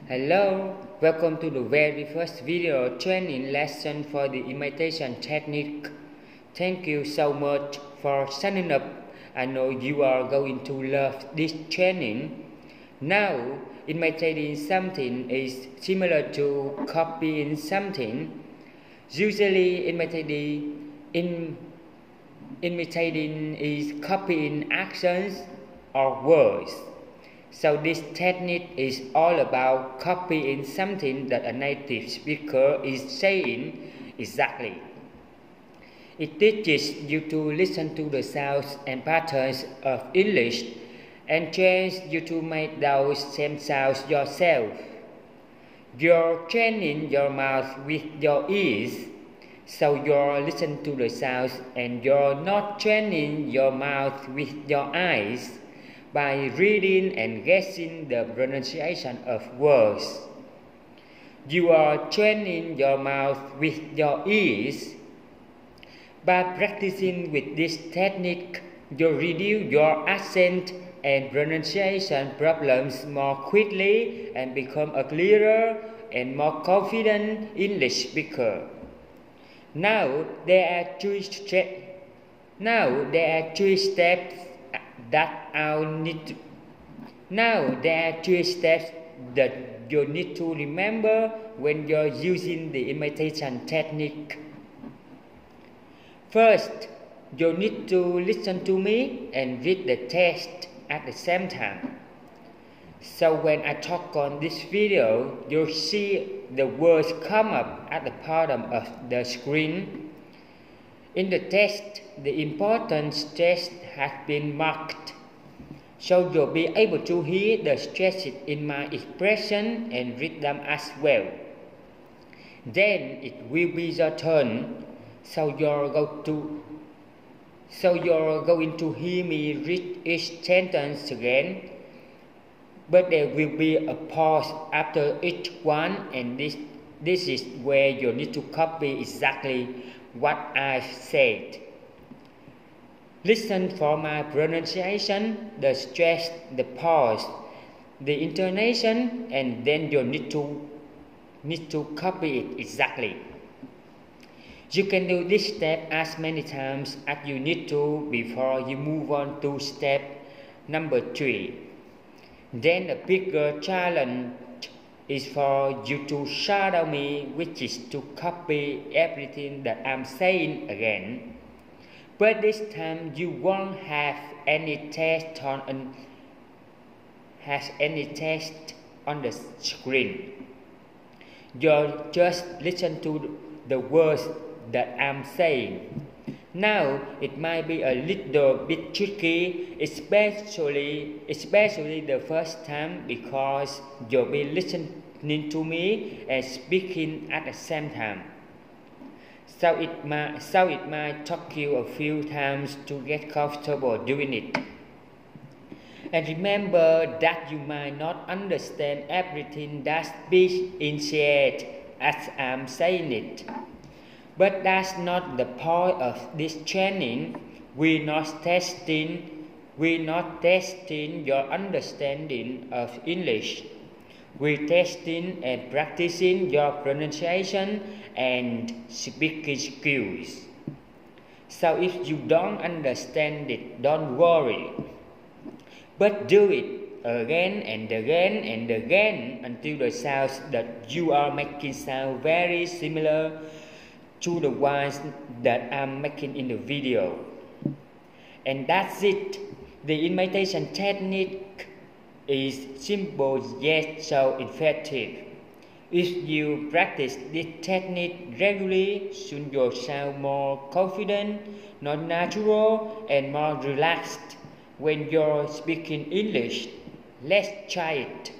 Hello, welcome to the very first video training lesson for the imitation technique. Thank you so much for signing up. I know you are going to love this training. Now, imitating something is similar to copying something. Usually, imitating is copying actions or words. So this technique is all about copying something that a native speaker is saying exactly. It teaches you to listen to the sounds and patterns of English and trains you to make those same sounds yourself. You're training your mouth with your ears, so you're listening to the sounds and you're not training your mouth with your eyes by reading and guessing the pronunciation of words. You are training your mouth with your ears. By practicing with this technique, you reduce your accent and pronunciation problems more quickly and become a clearer and more confident English speaker. Now there are three steps that you need to remember when you're using the imitation technique. First, you need to listen to me and read the text at the same time. So when I talk on this video, you'll see the words come up at the bottom of the screen. In the text, the important stress has been marked, so you'll be able to hear the stresses in my expression and read them as well. Then it will be your turn, so you're going to hear me read each sentence again, but there will be a pause after each one, and this is where you need to copy exactly what I've said. Listen for my pronunciation, the stress, the pause, the intonation, and then you need to copy it exactly. You can do this step as many times as you need to before you move on to step number 3. Then a bigger challenge is for you to shadow me, which is to copy everything that I'm saying again. But this time you won't have any text on the screen. You'll just listen to the words that I'm saying. Now it might be a little bit tricky, especially the first time, because you'll be listening to me and speaking at the same time. So it might take you a few times to get comfortable doing it. And remember that you might not understand everything that's being said as I'm saying it. But that's not the point of this training. We're not testing your understanding of English. We're testing and practicing your pronunciation and speaking skills. So if you don't understand it, don't worry, but do it again and again and again until the sounds that you are making sound very similar to the ones that I'm making in the video. And that's it. The imitation technique is simple yet so effective. If you practice this technique regularly, soon you'll sound more confident, more natural, and more relaxed when you're speaking English. Let's try it.